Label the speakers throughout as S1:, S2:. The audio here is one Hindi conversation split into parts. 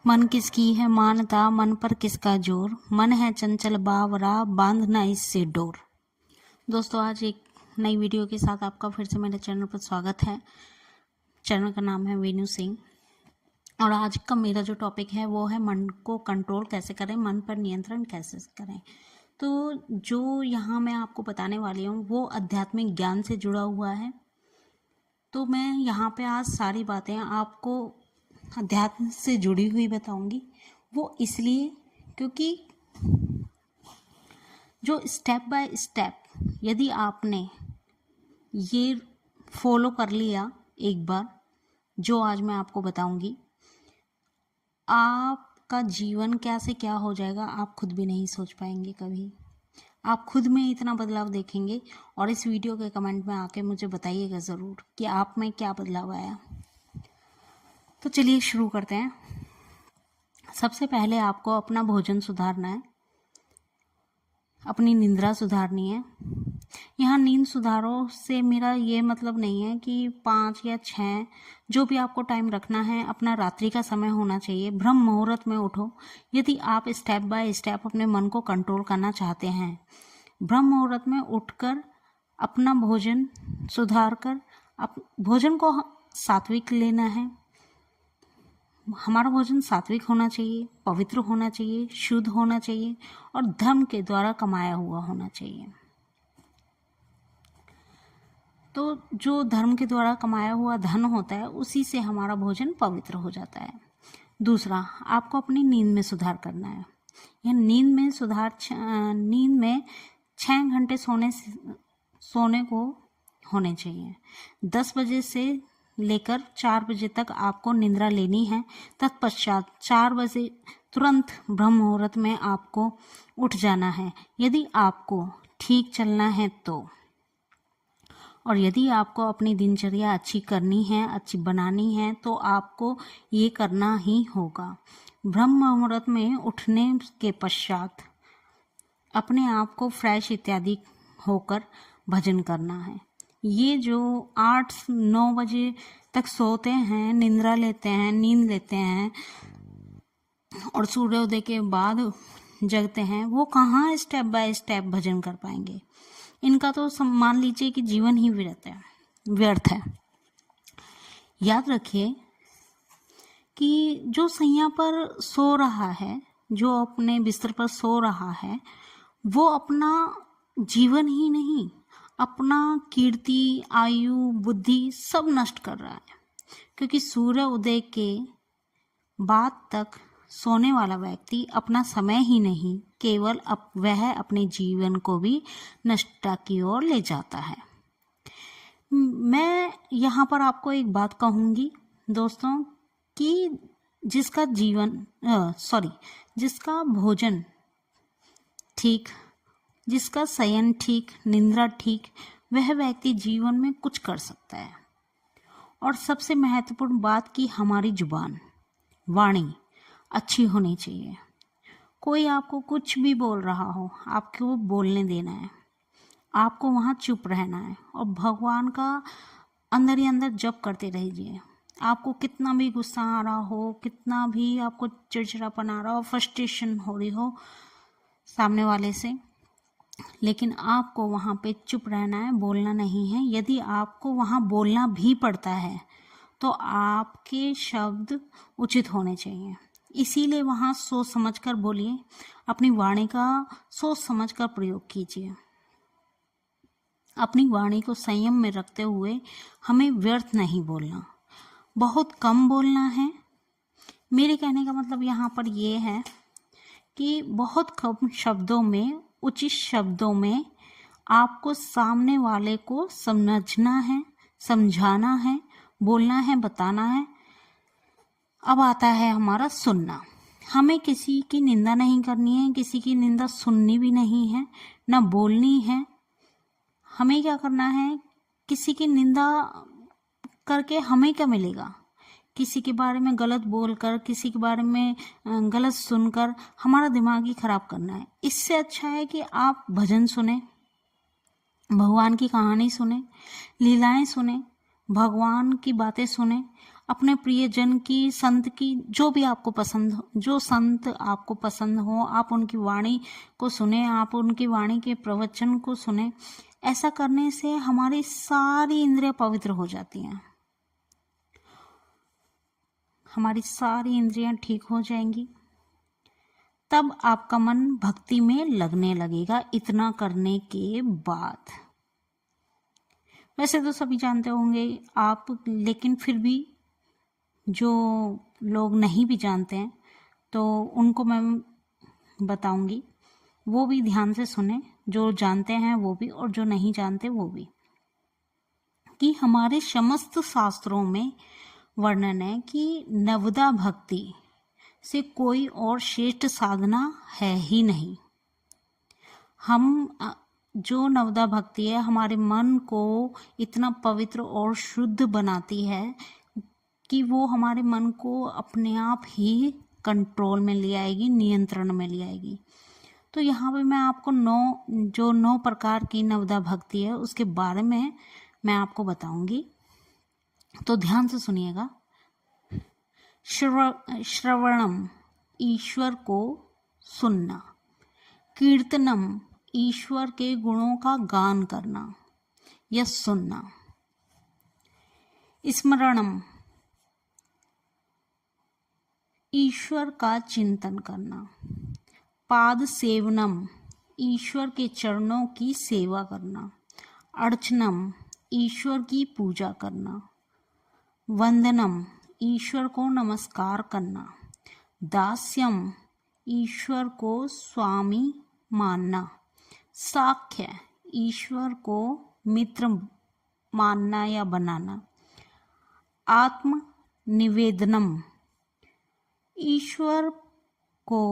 S1: मन किसकी है मानता, मन पर किसका जोर, मन है चंचल बावरा, बांधना इससे डोर। दोस्तों, आज एक नई वीडियो के साथ आपका फिर से मेरे चैनल पर स्वागत है। चैनल का नाम है वेन्यू सिंह और आज का मेरा जो टॉपिक है वो है मन को कंट्रोल कैसे करें, मन पर नियंत्रण कैसे करें। तो जो यहाँ मैं आपको बताने वाली हूँ वो आध्यात्मिक ज्ञान से जुड़ा हुआ है। तो मैं यहाँ पे आज सारी बातें आपको अध्यात्म से जुड़ी हुई बताऊंगी। वो इसलिए क्योंकि जो स्टेप बाय स्टेप यदि आपने ये फॉलो कर लिया एक बार, जो आज मैं आपको बताऊंगी, आपका जीवन क्या से क्या हो जाएगा आप खुद भी नहीं सोच पाएंगे। कभी आप खुद में इतना बदलाव देखेंगे और इस वीडियो के कमेंट में आके मुझे बताइएगा ज़रूर कि आप में क्या बदलाव आया। तो चलिए शुरू करते हैं। सबसे पहले आपको अपना भोजन सुधारना है, अपनी निद्रा सुधारनी है। यहाँ नींद सुधारो से मेरा ये मतलब नहीं है कि 5 या 6 जो भी आपको टाइम रखना है, अपना रात्रि का समय होना चाहिए। ब्रह्म मुहूर्त में उठो। यदि आप स्टेप बाय स्टेप अपने मन को कंट्रोल करना चाहते हैं, ब्रह्म मुहूर्त में उठकर अपना भोजन सुधार कर भोजन को सात्विक लेना है। हमारा भोजन सात्विक होना चाहिए, पवित्र होना चाहिए, शुद्ध होना चाहिए और धर्म के द्वारा कमाया हुआ होना चाहिए। तो जो धर्म के द्वारा कमाया हुआ धन होता है उसी से हमारा भोजन पवित्र हो जाता है। दूसरा, आपको अपनी नींद में सुधार करना है। यह नींद में 6 घंटे सोने को होने चाहिए। 10 बजे से लेकर 4 बजे तक आपको निद्रा लेनी है। तत्पश्चात 4 बजे तुरंत ब्रह्म मुहूर्त में आपको उठ जाना है, यदि आपको ठीक चलना है तो। और यदि आपको अपनी दिनचर्या अच्छी करनी है, अच्छी बनानी है, तो आपको ये करना ही होगा। ब्रह्म मुहूर्त में उठने के पश्चात अपने आप को फ्रेश इत्यादि होकर भजन करना है। ये जो 8-9 बजे तक सोते हैं, निद्रा लेते हैं, नींद लेते हैं और सूर्योदय के बाद जगते हैं, वो कहाँ स्टेप बाय स्टेप भजन कर पाएंगे। इनका तो मान लीजिए कि जीवन ही व्यर्थ है। याद रखिए कि जो सैया पर सो रहा है, जो अपने बिस्तर पर सो रहा है, वो अपना जीवन ही नहीं, अपना कीर्ति, आयु, बुद्धि सब नष्ट कर रहा है। क्योंकि सूर्य उदय के बाद तक सोने वाला व्यक्ति अपना समय ही नहीं, केवल वह अपने जीवन को भी नष्टता की ओर ले जाता है। मैं यहाँ पर आपको एक बात कहूँगी दोस्तों कि जिसका भोजन ठीक, जिसका शयन ठीक, निद्रा ठीक, वह व्यक्ति जीवन में कुछ कर सकता है। और सबसे महत्वपूर्ण बात कि हमारी जुबान, वाणी अच्छी होनी चाहिए। कोई आपको कुछ भी बोल रहा हो, आपको बोलने देना है, आपको वहाँ चुप रहना है और भगवान का अंदर ही अंदर जप करते रहिए। आपको कितना भी गुस्सा आ रहा हो, कितना भी आपको चिड़चिड़ापन आ रहा हो, फ्रस्ट्रेशन हो रही हो सामने वाले से, लेकिन आपको वहाँ पे चुप रहना है, बोलना नहीं है। यदि आपको वहाँ बोलना भी पड़ता है तो आपके शब्द उचित होने चाहिए। इसीलिए वहाँ सोच समझकर बोलिए, अपनी वाणी का सोच समझकर प्रयोग कीजिए। अपनी वाणी को संयम में रखते हुए हमें व्यर्थ नहीं बोलना, बहुत कम बोलना है। मेरे कहने का मतलब यहाँ पर ये है कि बहुत कम शब्दों में, उचित शब्दों में आपको सामने वाले को समझना है, समझाना है, बोलना है, बताना है। अब आता है हमारा सुनना। हमें किसी की निंदा नहीं करनी है, किसी की निंदा सुननी भी नहीं है, ना बोलनी है। हमें क्या करना है, किसी की निंदा करके हमें क्या मिलेगा। किसी के बारे में गलत बोलकर, किसी के बारे में गलत सुनकर हमारा दिमाग ही खराब करना है। इससे अच्छा है कि आप भजन सुने, भगवान की कहानी सुने, लीलाएं सुने, भगवान की बातें सुने, अपने प्रियजन की, संत की, जो भी आपको पसंद हो, जो संत आपको पसंद हो, आप उनकी वाणी को सुने, आप उनकी वाणी के प्रवचन को सुने। ऐसा करने से हमारी सारी इंद्रियां पवित्र हो जाती हैं, हमारी सारी इंद्रियां ठीक हो जाएंगी। तब आपका मन भक्ति में लगने लगेगा इतना करने के बाद। वैसे तो सभी जानते होंगे आप, लेकिन फिर भी जो लोग नहीं भी जानते हैं तो उनको मैं बताऊंगी, वो भी ध्यान से सुने, जो जानते हैं वो भी और जो नहीं जानते वो भी, कि हमारे समस्त शास्त्रों में वर्णन है कि नवदा भक्ति से कोई और श्रेष्ठ साधना है ही नहीं। हम जो नवदा भक्ति है हमारे मन को इतना पवित्र और शुद्ध बनाती है कि वो हमारे मन को अपने आप ही कंट्रोल में ले आएगी, नियंत्रण में ले आएगी। तो यहाँ पे मैं आपको 9 प्रकार की नवदा भक्ति है उसके बारे में मैं आपको बताऊंगी, तो ध्यान से सुनिएगा। श्रवणम, ईश्वर को सुनना। कीर्तनम, ईश्वर के गुणों का गान करना या सुनना। स्मरणम, ईश्वर का चिंतन करना। पाद सेवनम, ईश्वर के चरणों की सेवा करना। अर्चनम, ईश्वर की पूजा करना। वंदनम, ईश्वर को नमस्कार करना। दास्यम, ईश्वर को स्वामी मानना। साख्य, ईश्वर को मित्र मानना या बनाना। आत्म निवेदनम, ईश्वर को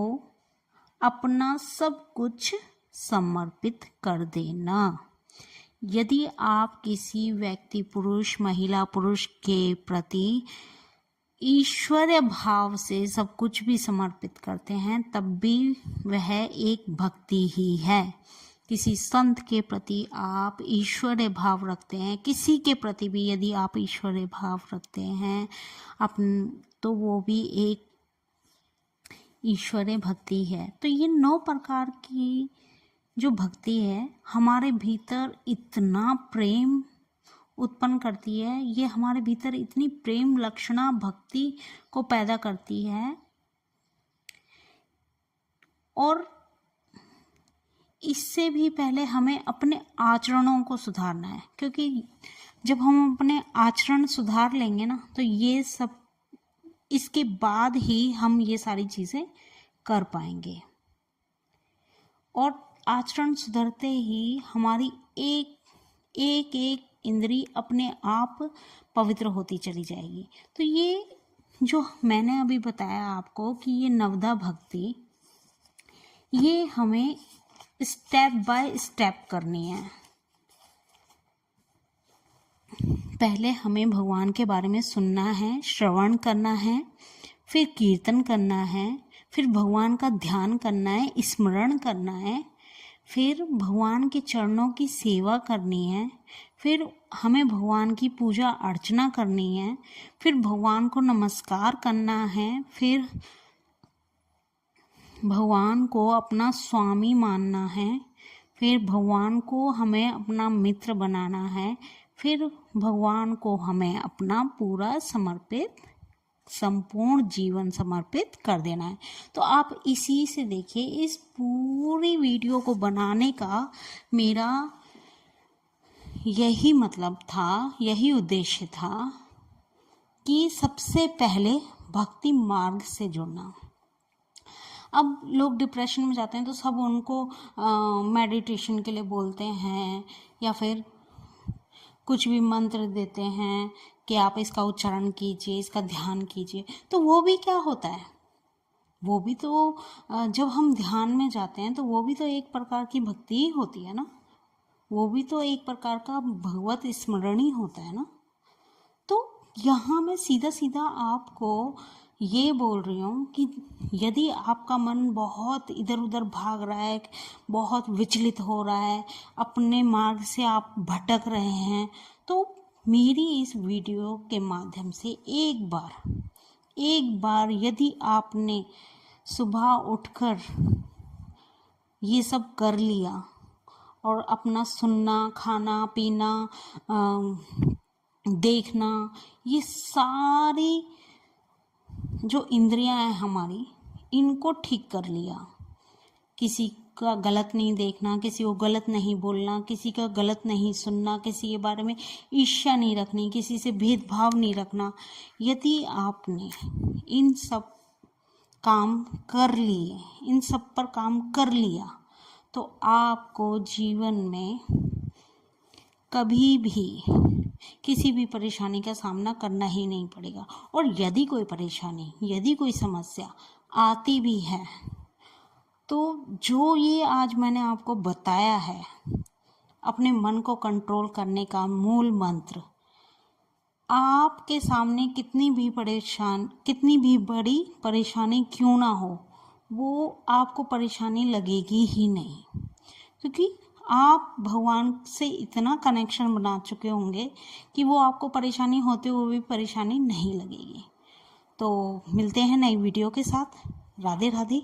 S1: अपना सब कुछ समर्पित कर देना। यदि आप किसी व्यक्ति, पुरुष, महिला, पुरुष के प्रति ईश्वरीय भाव से सब कुछ भी समर्पित करते हैं तब भी वह एक भक्ति ही है। किसी संत के प्रति आप ईश्वरीय भाव रखते हैं, किसी के प्रति भी यदि आप ईश्वरीय भाव रखते हैं तो वो भी एक ईश्वरीय भक्ति है। तो ये 9 प्रकार की जो भक्ति है हमारे भीतर इतना प्रेम उत्पन्न करती है, ये हमारे भीतर इतनी प्रेम लक्षणा भक्ति को पैदा करती है। और इससे भी पहले हमें अपने आचरणों को सुधारना है, क्योंकि जब हम अपने आचरण सुधार लेंगे ना तो ये सब, इसके बाद ही हम ये सारी चीज़ें कर पाएंगे। और आचरण सुधरते ही हमारी एक इंद्री अपने आप पवित्र होती चली जाएगी। तो ये जो मैंने अभी बताया आपको कि ये नवदा भक्ति, ये हमें स्टेप बाय स्टेप करनी है। पहले हमें भगवान के बारे में सुनना है, श्रवण करना है, फिर कीर्तन करना है, फिर भगवान का ध्यान करना है, स्मरण करना है, फिर भगवान के चरणों की सेवा करनी है, फिर हमें भगवान की पूजा अर्चना करनी है, फिर भगवान को नमस्कार करना है, फिर भगवान को अपना स्वामी मानना है, फिर भगवान को हमें अपना मित्र बनाना है, फिर भगवान को हमें अपना पूरा संपूर्ण जीवन समर्पित कर देना है। तो आप इसी से देखिए, इस पूरी वीडियो को बनाने का मेरा यही मतलब था, यही उद्देश्य था कि सबसे पहले भक्ति मार्ग से जुड़ना। अब लोग डिप्रेशन में जाते हैं तो सब उनको मेडिटेशन के लिए बोलते हैं या फिर कुछ भी मंत्र देते हैं कि आप इसका उच्चारण कीजिए, इसका ध्यान कीजिए। तो वो भी क्या होता है, वो भी तो जब हम ध्यान में जाते हैं तो वो भी तो एक प्रकार की भक्ति ही होती है ना, वो भी तो एक प्रकार का भगवत स्मरण ही होता है ना। तो यहाँ मैं सीधा सीधा आपको ये बोल रही हूँ कि यदि आपका मन बहुत इधर उधर भाग रहा है, बहुत विचलित हो रहा है, अपने मार्ग से आप भटक रहे हैं, तो मेरी इस वीडियो के माध्यम से एक बार यदि आपने सुबह उठकर ये सब कर लिया और अपना सुनना, खाना पीना, देखना, ये सारी जो इंद्रियां हैं हमारी, इनको ठीक कर लिया, किसी का गलत नहीं देखना, किसी को गलत नहीं बोलना, किसी का गलत नहीं सुनना, किसी के बारे में ईर्ष्या नहीं रखनी, किसी से भेदभाव नहीं रखना, यदि आपने इन सब काम कर लिए, इन सब पर काम कर लिया, तो आपको जीवन में कभी भी किसी भी परेशानी का सामना करना ही नहीं पड़ेगा। और यदि कोई परेशानी, यदि कोई समस्या आती भी है, तो जो ये आज मैंने आपको बताया है, अपने मन को कंट्रोल करने का मूल मंत्र, आपके सामने कितनी भी बड़ी परेशानी क्यों ना हो, वो आपको परेशानी लगेगी ही नहीं, क्योंकि आप भगवान से इतना कनेक्शन बना चुके होंगे कि वो आपको परेशानी होते हुए भी परेशानी नहीं लगेगी। तो मिलते हैं नई वीडियो के साथ। राधे राधे।